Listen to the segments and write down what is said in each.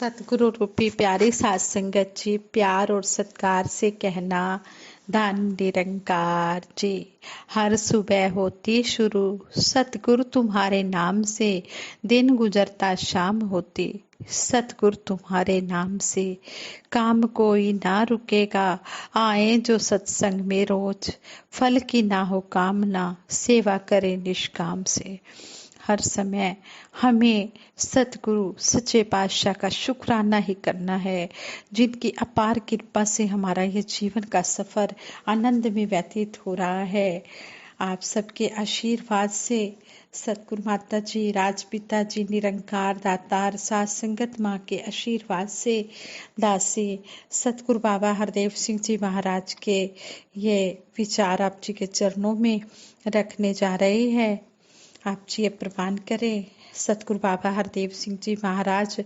सतगुरु रूपी प्यारी साध संगत जी, प्यार और सत्कार से कहना, धन निरंकार जी। हर सुबह होती शुरू सतगुरु तुम्हारे नाम से, दिन गुजरता शाम होती सतगुरु तुम्हारे नाम से। काम कोई ना रुकेगा, आए जो सत्संग में रोज, फल की ना हो कामना, सेवा करे निष्काम से। हर समय हमें सतगुरु सच्चे पातशाह का शुक्राना ही करना है, जिनकी अपार कृपा से हमारा ये जीवन का सफर आनंद में व्यतीत हो रहा है। आप सबके आशीर्वाद से, सतगुरु माता जी, राजपिता जी, निरंकार दातार, साध संगत माँ के आशीर्वाद से, दासी सतगुरु बाबा हरदेव सिंह जी महाराज के ये विचार आप जी के चरणों में रखने जा रहे हैं। आप जी प्रवान करें। सतगुरु बाबा हरदेव सिंह जी महाराज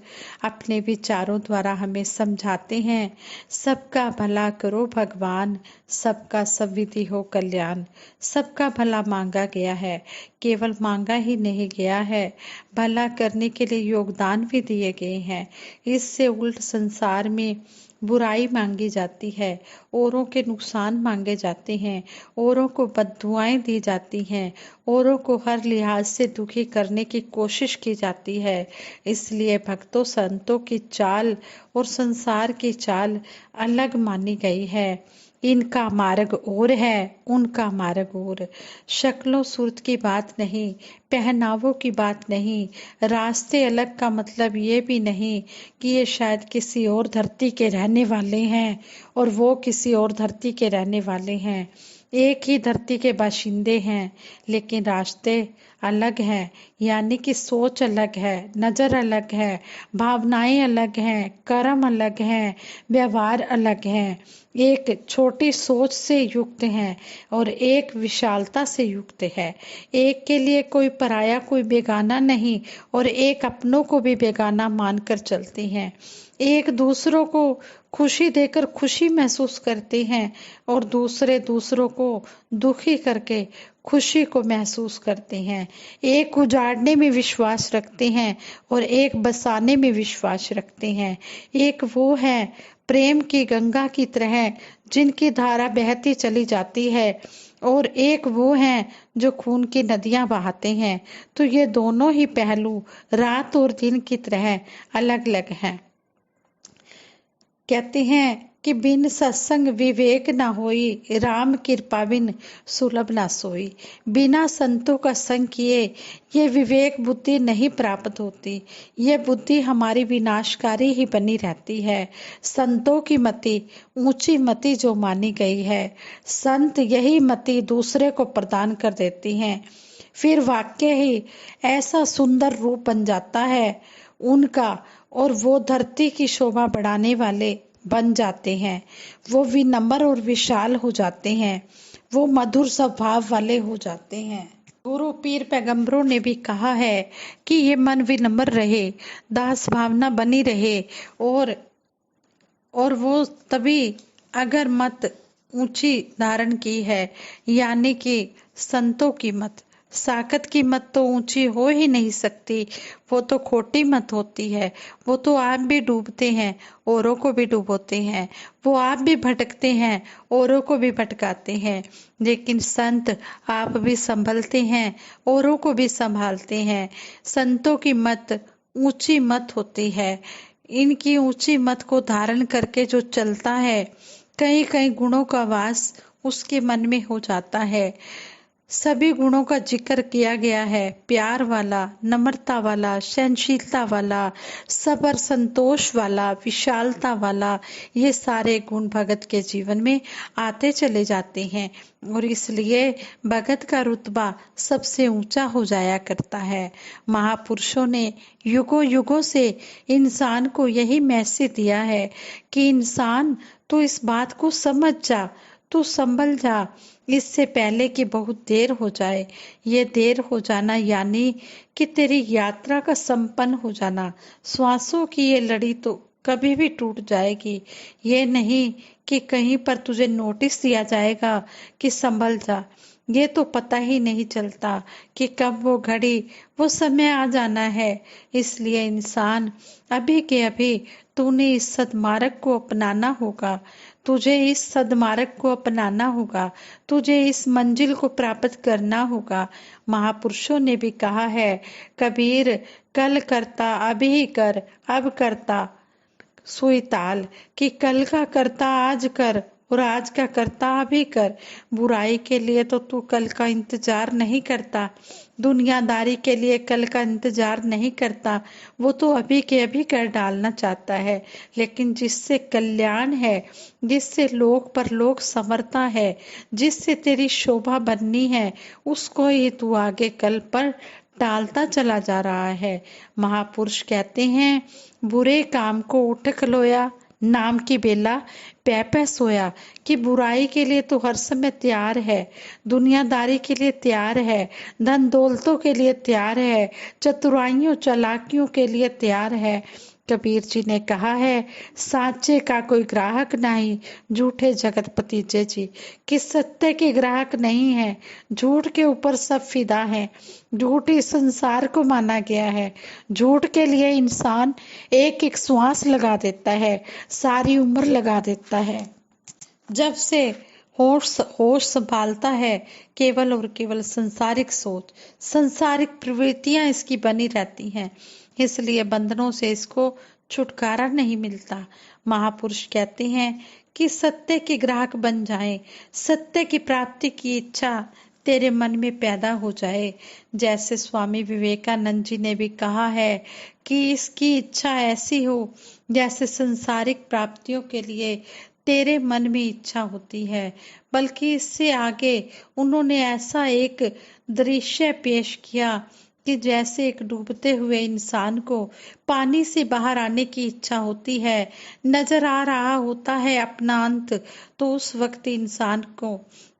अपने विचारों द्वारा हमें समझाते हैं, सबका भला करो भगवान, सबका सद्विधि हो कल्याण। सबका भला मांगा गया है, केवल मांगा ही नहीं गया है, भला करने के लिए योगदान भी दिए गए हैं। इससे उल्ट संसार में बुराई मांगी जाती है, औरों के नुकसान मांगे जाते हैं, औरों को बद्दुआएं दी जाती हैं, औरों को हर लिहाज से दुखी करने की कोशिश की जाती है। इसलिए भक्तों संतों की चाल और संसार की चाल अलग मानी गई है। इनका मार्ग और है, उनका मार्ग और। शक्लों सूरत की बात नहीं, पहनावों की बात नहीं, रास्ते अलग का मतलब ये भी नहीं कि ये शायद किसी और धरती के रहने वाले हैं और वो किसी और धरती के रहने वाले हैं। एक ही धरती के बाशिंदे हैं, लेकिन रास्ते अलग हैं, यानी कि सोच अलग है, नज़र अलग है, भावनाएं अलग हैं, कर्म अलग हैं, व्यवहार अलग हैं। एक छोटी सोच से युक्त हैं और एक विशालता से युक्त है। एक के लिए कोई पराया, कोई बेगाना नहीं, और एक अपनों को भी बेगाना मानकर चलते हैं। एक दूसरों को खुशी देकर खुशी महसूस करते हैं और दूसरे दूसरों को दुखी करके खुशी को महसूस करते हैं। एक उजाड़ने में विश्वास रखते हैं और एक बसाने में विश्वास रखते हैं। एक वो है प्रेम की गंगा की तरह जिनकी धारा बहती चली जाती है, और एक वो हैं जो खून की नदियां बहाते हैं। तो ये दोनों ही पहलू रात और दिन की तरह अलग अलग हैं। कहते हैं कि बिन सत्संग विवेक ना होई, राम कृपा बिन सुलभ ना सोई। बिना संतों का संग किए ये विवेक बुद्धि नहीं प्राप्त होती। ये बुद्धि हमारी विनाशकारी ही बनी रहती है। संतों की मति ऊंची मति जो मानी गई है, संत यही मति दूसरे को प्रदान कर देती हैं। फिर वाक्य ही ऐसा सुंदर रूप बन जाता है उनका, और वो धरती की शोभा बढ़ाने वाले बन जाते हैं। वो विनम्र और विशाल हो जाते हैं, वो मधुर स्वभाव वाले हो जाते हैं। गुरु पीर पैगंबरों ने भी कहा है कि ये मन विनम्र रहे, दास भावना बनी रहे, और वो तभी अगर मत ऊंची धारण की है, यानी कि संतों की मत, साकत की मत तो ऊंची हो ही नहीं सकती। वो तो खोटी मत होती है। वो तो आप भी डूबते हैं, औरों को भी डुबोते हैं। वो आप भी भटकते हैं, औरों को भी भटकाते हैं। लेकिन संत आप भी संभलते हैं, औरों को भी संभालते हैं। संतों की मत ऊंची मत होती है। इनकी ऊंची मत को धारण करके जो चलता है, कई कई गुणों का वास उसके मन में हो जाता है। सभी गुणों का जिक्र किया गया है, प्यार वाला, नम्रता वाला, सहनशीलता वाला, सबर संतोष वाला, विशालता वाला, ये सारे गुण भगत के जीवन में आते चले जाते हैं, और इसलिए भगत का रुतबा सबसे ऊंचा हो जाया करता है। महापुरुषों ने युगों युगों से इंसान को यही मैसेज दिया है कि इंसान तो इस बात को समझ जा, तू संभल जा, इससे पहले कि बहुत देर हो जाए। ये देर हो जाना यानी कि तेरी यात्रा का संपन्न हो जाना। श्वासों की ये लड़ी तो कभी भी टूट जाएगी। ये नहीं कि कहीं पर तुझे नोटिस दिया जाएगा कि संभल जा। ये तो पता ही नहीं चलता कि कब वो घड़ी, वो समय आ जाना है। इसलिए इंसान, अभी के अभी तूने इस सद्मार्ग को अपनाना होगा। तुझे इस सद्मार्ग को अपनाना होगा। तुझे इस मंजिल को प्राप्त करना होगा। महापुरुषों ने भी कहा है, कबीर, कल करता अभी कर, अब करता सुई ताल, कि कल का करता आज कर और आज का करता अभी कर। बुराई के लिए तो तू कल का इंतजार नहीं करता, दुनियादारी के लिए कल का इंतजार नहीं करता, वो तो अभी के अभी कर डालना चाहता है। लेकिन जिससे कल्याण है, जिससे लोक परलोक संवरता है, जिससे तेरी शोभा बननी है, उसको ही तू आगे कल पर टालता चला जा रहा है। महापुरुष कहते हैं, बुरे काम को उठ खलोया, नाम की बेला पै पै सोया, कि बुराई के लिए तो हर समय तैयार है, दुनियादारी के लिए तैयार है, धन दौलतों के लिए तैयार है, चतुराइयों चालाकियों के लिए तैयार है। कबीर जी ने कहा है, साचे का कोई ग्राहक नहीं, झूठे जगतपति जय जी, कि सत्य के ग्राहक नहीं है, झूठ के ऊपर सब फिदा है। झूठ इस संसार को माना गया है। झूठ के लिए इंसान एक एक श्वास लगा देता है, सारी उम्र लगा देता है। जब से होश होश संभालता है, केवल और केवल संसारिक सोच, संसारिक प्रवृत्तियां इसकी बनी रहती हैं। इसलिए बंधनों से इसको छुटकारा नहीं मिलता। महापुरुष कहते हैं कि सत्य के ग्राहक बन जाएं, सत्य की प्राप्ति की इच्छा तेरे मन में पैदा हो जाए। जैसे स्वामी विवेकानंद जी ने भी कहा है कि इसकी इच्छा ऐसी हो जैसे संसारिक प्राप्तियों के लिए तेरे मन में इच्छा होती है। बल्कि इससे आगे उन्होंने ऐसा एक दृश्य पेश किया कि जैसे एक डूबते हुए इंसान को पानी से बाहर आने की इच्छा होती है, नजर आ रहा होता है अपना अंत, तो उस वक्त इंसान को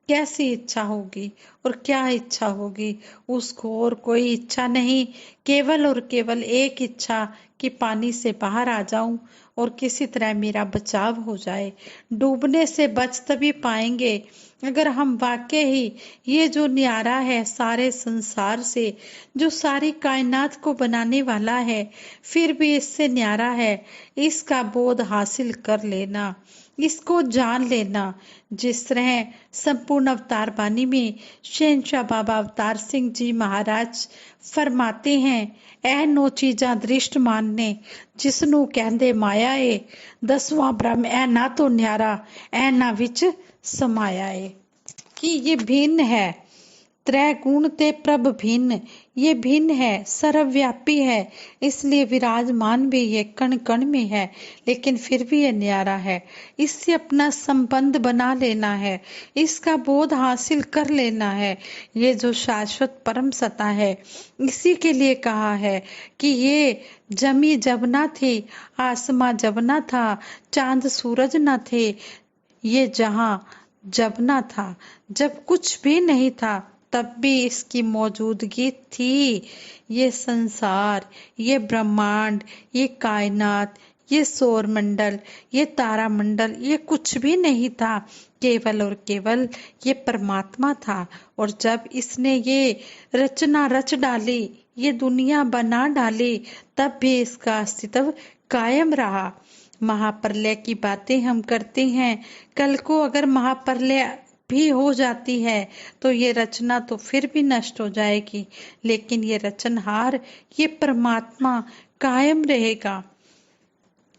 कैसी इच्छा होगी और क्या इच्छा होगी। उसको और कोई इच्छा नहीं, केवल और केवल एक इच्छा कि पानी से बाहर आ जाऊं और किसी तरह मेरा बचाव हो जाए। डूबने से बच तभी पाएंगे अगर हम वाकई ही ये जो न्यारा है सारे संसार से, जो सारी कायनात को बनाने वाला है, फिर भी इससे न्यारा है, इसका बोध हासिल कर लेना, इसको जान लेना। जिस तरह संपूर्ण अवतार बानी में शहंशाह बाबा अवतार सिंह जी महाराज फरमाते हैं, ऐ नो चीज़ां दृष्ट मानने, जिसनों कहंदे माया ए, दसवां ब्रह्म ऐ ना तो न्यारा, ऐ ना विच समाया ए। कि ये भिन्न है, त्रय गुण ते प्रभ भिन्न, ये भिन्न है, सर्वव्यापी है, इसलिए विराजमान भी ये कण कण में है, लेकिन फिर भी ये न्यारा है। इससे अपना संबंध बना लेना है, इसका बोध हासिल कर लेना है। ये जो शाश्वत परम सत्ता है, इसी के लिए कहा है कि ये जमी जब ना थी, आसमां जब ना था, चांद सूरज ना थे, ये जहां जब ना था, जब कुछ भी नहीं था तब भी इसकी मौजूदगी थी। ये संसार, ये ब्रह्मांड, ये कायनात, ये सौर मंडल, ये तारा मंडल, ये कुछ भी नहीं था, केवल और केवल ये परमात्मा था। और जब इसने ये रचना रच डाली, ये दुनिया बना डाली, तब भी इसका अस्तित्व कायम रहा। महाप्रलय की बातें हम करते हैं, कल को अगर महाप्रलय भी हो जाती है तो ये रचना तो फिर भी नष्ट हो जाएगी, लेकिन ये रचनहार, ये परमात्मा कायम रहेगा,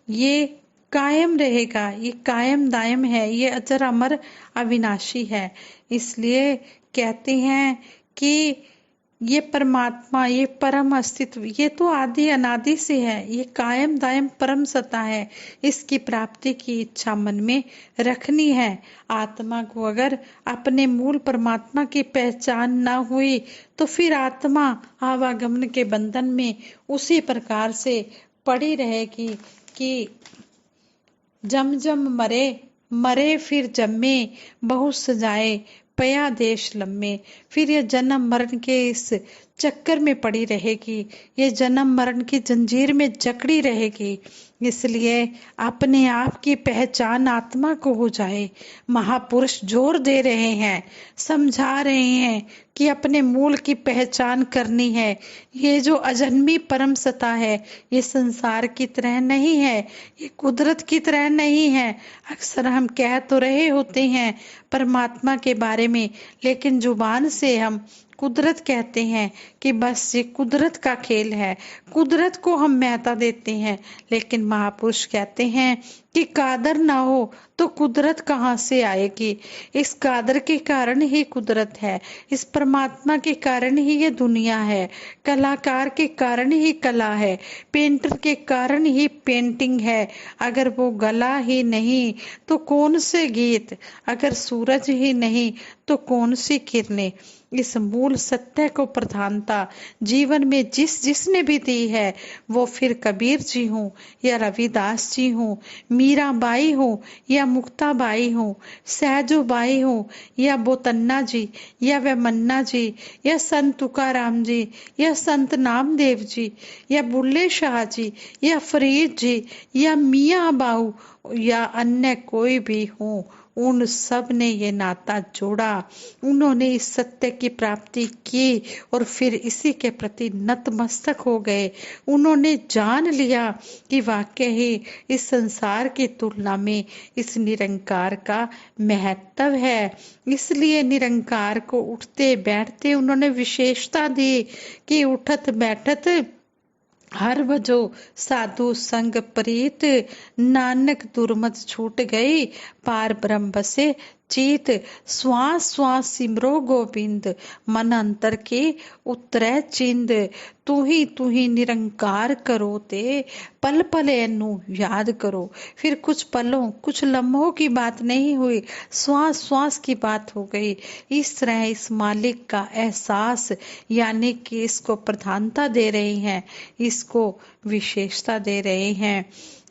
ये कायम रहेगा, ये कायम दायम है, ये अजर अमर अविनाशी है। इसलिए कहते हैं कि ये परमात्मा, ये परम अस्तित्व, ये तो आदि अनादि से है, ये कायम दायम परम सत्ता है। इसकी प्राप्ति की इच्छा मन में रखनी है। आत्मा को अगर अपने मूल परमात्मा की पहचान ना हुई तो फिर आत्मा आवागमन के बंधन में उसी प्रकार से पड़ी रहेगी कि जम जम मरे, मरे फिर जम्मे, बहुत सजाए पया देश लम्मे। फिर ये जन्म मरण के इस चक्कर में पड़ी रहेगी, ये जन्म मरण की जंजीर में जकड़ी रहेगी। इसलिए अपने आप की पहचान आत्मा को हो जाए। महापुरुष जोर दे रहे हैं, समझा रहे हैं कि अपने मूल की पहचान करनी है। ये जो अजन्मी परम सत्ता है, ये संसार की तरह नहीं है, ये कुदरत की तरह नहीं है। अक्सर हम कह तो रहे होते हैं परमात्मा के बारे में, लेकिन जुबान से हम कुदरत कहते हैं कि बस ये कुदरत का खेल है, कुदरत को हम महत्ता देते हैं। लेकिन महापुरुष कहते हैं कि कादर ना हो तो कुदरत कहाँ से आएगी। इस कादर के कारण ही कुदरत है, इस परमात्मा के कारण ही ये दुनिया है, कलाकार के कारण ही कला है, पेंटर के कारण ही पेंटिंग है। अगर वो गला ही नहीं तो कौन से गीत, अगर सूरज ही नहीं तो कौन सी किरणें। इस मूल सत्य को प्रधानता जीवन में जिसने भी दी है, वो फिर कबीर जी हो या रविदास जी हो, मीराबाई हो या मुक्ताबाई हो, सहजोबाई हो या बोतन्ना जी या वेमन्ना जी या संत तुकाराम जी या संत नामदेव जी या बुल्ले शाह जी या फरीद जी या मियाँ बाऊ या अन्य कोई भी हो, उन सब ने ये नाता जोड़ा। उन्होंने इस सत्य की प्राप्ति की और फिर इसी के प्रति नतमस्तक हो गए। उन्होंने जान लिया कि वाकई ही इस संसार की तुलना में इस निरंकार का महत्व है। इसलिए निरंकार को उठते बैठते उन्होंने विशेषता दी कि उठत बैठत हर वजो साधु संग प्रीत, नानक दुर्मत छूट गई पार ब्रह्म बसे चीत। श्वास श्वास सिमरो गोविंद, मन अंतर के उतरै चिंद। तू ही निरंकार करो ते, पल पल एनु याद करो। फिर कुछ पलों कुछ लम्हों की बात नहीं हुई, श्वास श्वास की बात हो गई। इस तरह इस मालिक का एहसास, यानी कि इसको प्रधानता दे रहे हैं, इसको विशेषता दे रहे हैं।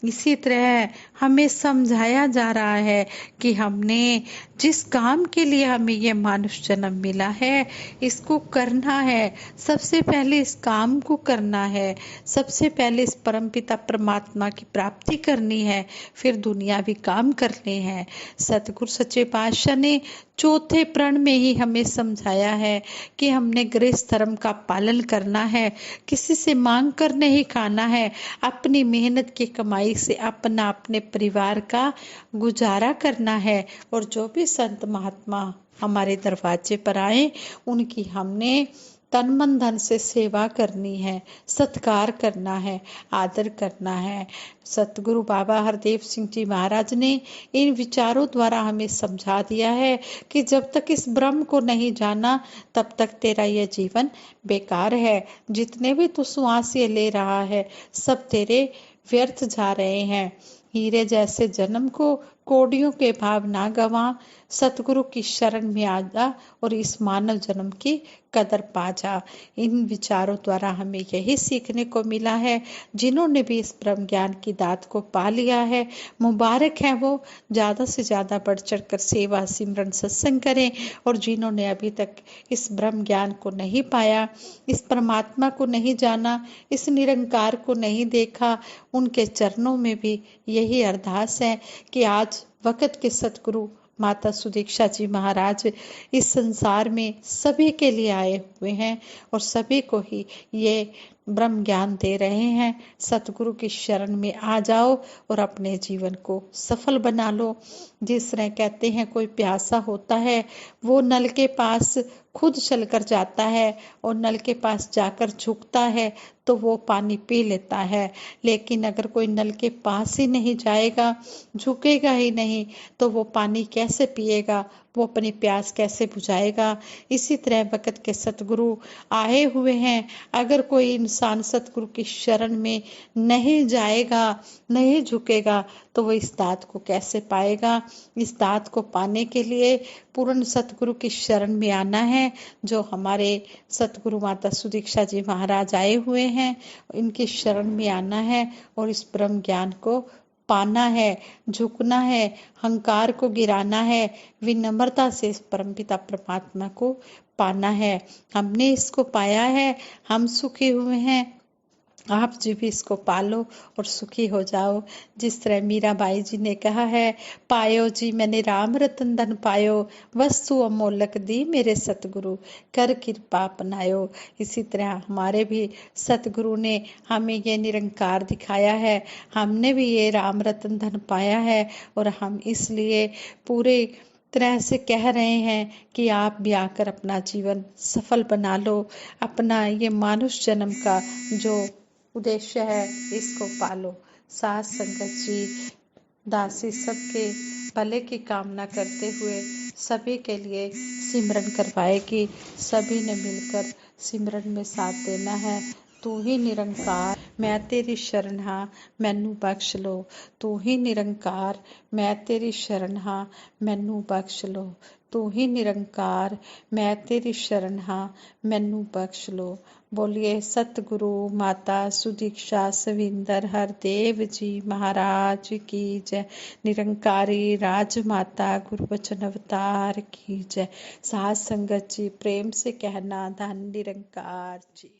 इसी तरह हमें समझाया जा रहा है कि हमने जिस काम के लिए हमें यह मानुष जन्म मिला है, इसको करना है। सबसे पहले इस काम को करना है, सबसे पहले इस परमपिता परमात्मा की प्राप्ति करनी है, फिर दुनियावी काम करने हैं। सतगुरु सच्चे पातशाह ने चौथे प्रण में ही हमें समझाया है कि हमने गृहस्थ धर्म का पालन करना है, किसी से मांग कर नहीं खाना है, अपनी मेहनत की कमाई से अपने परिवार का गुजारा करना है। और जो भी संत महात्मा हमारे दरवाजे पर आए, उनकी हमने तन मन धन से सेवा करनी है, सत्कार करना है, आदर करना है। सतगुरु बाबा हरदेव सिंह जी महाराज ने इन विचारों द्वारा हमें समझा दिया है कि जब तक इस ब्रह्म को नहीं जाना, तब तक तेरा यह जीवन बेकार है। जितने भी तू श्वास ये ले रहा है, सब तेरे व्यर्थ जा रहे हैं। हीरे जैसे जन्म को कोडियों के भाव ना गवा, सतगुरु की शरण में आ जा और इस मानव जन्म की कदर पा जा। इन विचारों द्वारा हमें यही सीखने को मिला है। जिन्होंने भी इस ब्रह्म ज्ञान की दात को पा लिया है, मुबारक है वो। ज़्यादा से ज़्यादा बढ़ चढ़ कर सेवा सिमरन सत्संग करें। और जिन्होंने अभी तक इस ब्रह्म ज्ञान को नहीं पाया, इस परमात्मा को नहीं जाना, इस निरंकार को नहीं देखा, उनके चरणों में भी यही अरदास है कि आज वक्त के सतगुरु माता सुदीक्षा जी महाराज इस संसार में सभी के लिए आए हुए हैं और सभी को ही ये ब्रह्म ज्ञान दे रहे हैं। सतगुरु की शरण में आ जाओ और अपने जीवन को सफल बना लो। जिस तरह कहते हैं कोई प्यासा होता है, वो नल के पास खुद चलकर जाता है और नल के पास जाकर झुकता है तो वो पानी पी लेता है। लेकिन अगर कोई नल के पास ही नहीं जाएगा, झुकेगा ही नहीं, तो वो पानी कैसे पिएगा, वो अपनी प्यास कैसे बुझाएगा। इसी तरह वक्त के सतगुरु आए हुए हैं। अगर कोई इंसान सतगुरु की शरण में नहीं जाएगा, नहीं झुकेगा, तो वो इस दात को कैसे पाएगा। इस दात को पाने के लिए पूर्ण सतगुरु की शरण में आना है, जो हमारे सतगुरु माता सुदीक्षा जी महाराज आए हुए हैं। इनकी शरण में आना है और इस ब्रह्म ज्ञान को पाना है, झुकना है, अहंकार को गिराना है, विनम्रता से परमपिता परमात्मा को पाना है। हमने इसको पाया है, हम सुखी हुए हैं, आप जी भी इसको पालो और सुखी हो जाओ। जिस तरह मीराबाई जी ने कहा है, पायो जी मैंने राम रतन धन पायो, वस्तु अमोलक दी मेरे सतगुरु, कर कृपा अपनायो। इसी तरह हमारे भी सतगुरु ने हमें ये निरंकार दिखाया है, हमने भी ये राम रतन धन पाया है, और हम इसलिए पूरे तरह से कह रहे हैं कि आप भी आकर अपना जीवन सफल बना लो। अपना ये मानुष जन्म का जो उद्देश्य है इसको पालो। सास संगत जी दासी सबके भले की कामना करते हुए सभी के लिए सिमरन करवाएगी। सभी ने मिलकर सिमरन में साथ देना है। तू ही निरंकार मैं तेरी शरण हाँ मैनू बख्श लो, तू ही निरंकार मैं तेरी शरण हाँ मैनू बख्श लो, तू ही निरंकार मैं तेरी शरण हाँ मैनू बख्श लो। बोलिए सतगुरु माता सुदीक्षा सविंदर हरदेव जी महाराज की जय। निरंकारी राजमाता गुरु वचन अवतार की जय। साथ संगत जी प्रेम से कहना धन निरंकार जी।